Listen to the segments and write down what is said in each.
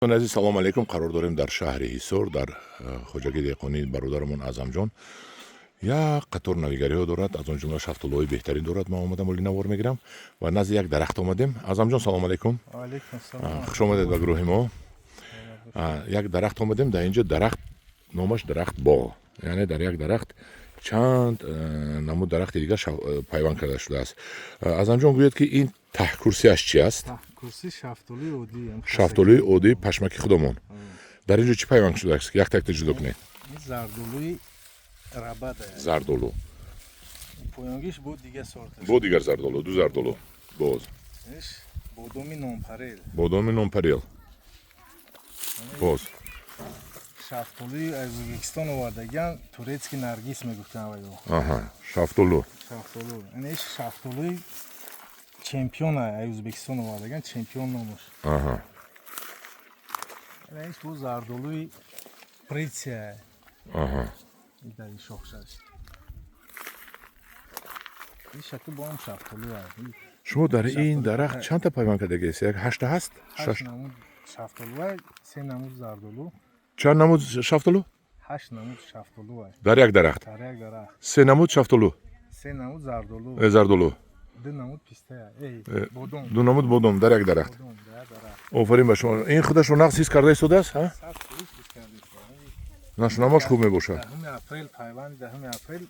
عزیز سلام علیکم. قرار داریم در شهر هیسور در خوجاگی دیقانی برادرمون اعظم یک قطار نویگری ها دارد، از اون جمله شفتالوهای بهترین دارد. ما اومدم ولی نوار میگیرم و نزد یک درخت اومدیم. اعظم جان سلام علیکم. علیکم سلام. خوش آمدید به گروه ما. یک درخت اومدیم. در اینجا درخت نامش درخت باغ، یعنی در یک درخت چند نمود درخت دیگر پیوند کرده شده است. اعظم جان گوید که این ته کرسیش چی است؟ ته کرسی شفتالوی عودی هم. شفتالوی عودی پشمکی خودمون. در اینجا چی پیوند شده است؟ یک تک جدا کنید. این زردالوی ربد است. زردالو. پایانگیش بود دیگه سورتش. بو دیگر زردالو، دو زردالو. باز. ایش بادامی نامپریل. بادامی نامپریل. باز. شفتالوی از ازبکستان آوردگان تورецький نرگس میگفتن وایو. آها، شفتالو. شفتالو. اینش شفتالوی چمپیون از ازبکستان آوردگان چمپیون نامش. آها. اینش تو زردالوی پریتسیا. آها. این در شاخش. این شکل با هم شفتالو است. شما در این درخت چند تا پیوند کرده است؟ یک 8 هست؟ 8 نمود شفتالو، 3 نمود زردالو. چند نمود شفتالو؟ 8 نمود شفتالو است. در یک درخت. در یک درخت. 3 نمود شفتالو. 3 نمود زردالو. زردالو. 2 نمود پیسته. بادام. 2 نمود بادام در یک درخت. بادام در درخت. آفرین به شما. این خودش رو نقص کرده است ها؟ صد پولیس کردید. نشنامش خوب میباشه. دهم اپریل پیوند دهم اپریل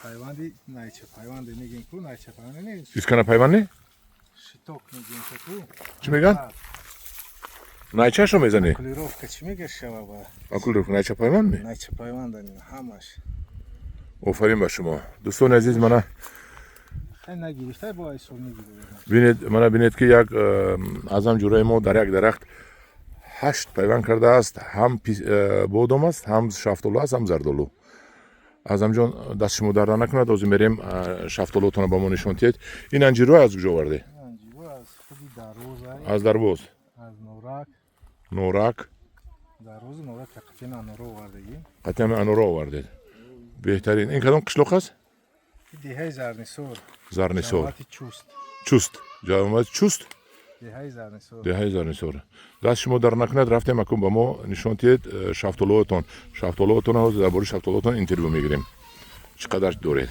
پیوندی نایچه پیوند میگیم کو نایچه پیوند نیست. اسکنه پیوند نی؟ شتوک میگیم کو. چی میگن؟ نایچه شو میزنی؟ کلیروف چی میگه شما با؟ اکل رو نایچه پیوند نی؟ نایچه پیوند نی همش. آفرین به شما. دوستان عزیز منه خیلی نگیرفته با ایشون میگیره. بینید که یک اعظم جورای ما در یک درخت 8 پیوند کرده است. هم بادام است، هم شفتالو است، هم زردالو. اعظم جان دست شما در نکند. از میریم شفتالوتون با ما نشون دهید. این انجیرو از کجا آورده؟ انجیرو از خودی دروز است. از درواز. از نورک. نورک. دروز نورک قطعه انورو آوردگیم. قطعه انورو آورده. بهترین. این کدام قشلاق است؟ دیهای زرنسور. زرنسور. جماعت چوست. چوست. جماعت چوست. دیهای زرنسور. دیهای زرنسور. دست شما در نکند. رفتیم اکنون با ما نشون دهید شفتالوتون. شفتالوتون ها درباره شفتالوتون اینترویو میگیریم. چقدر دارید؟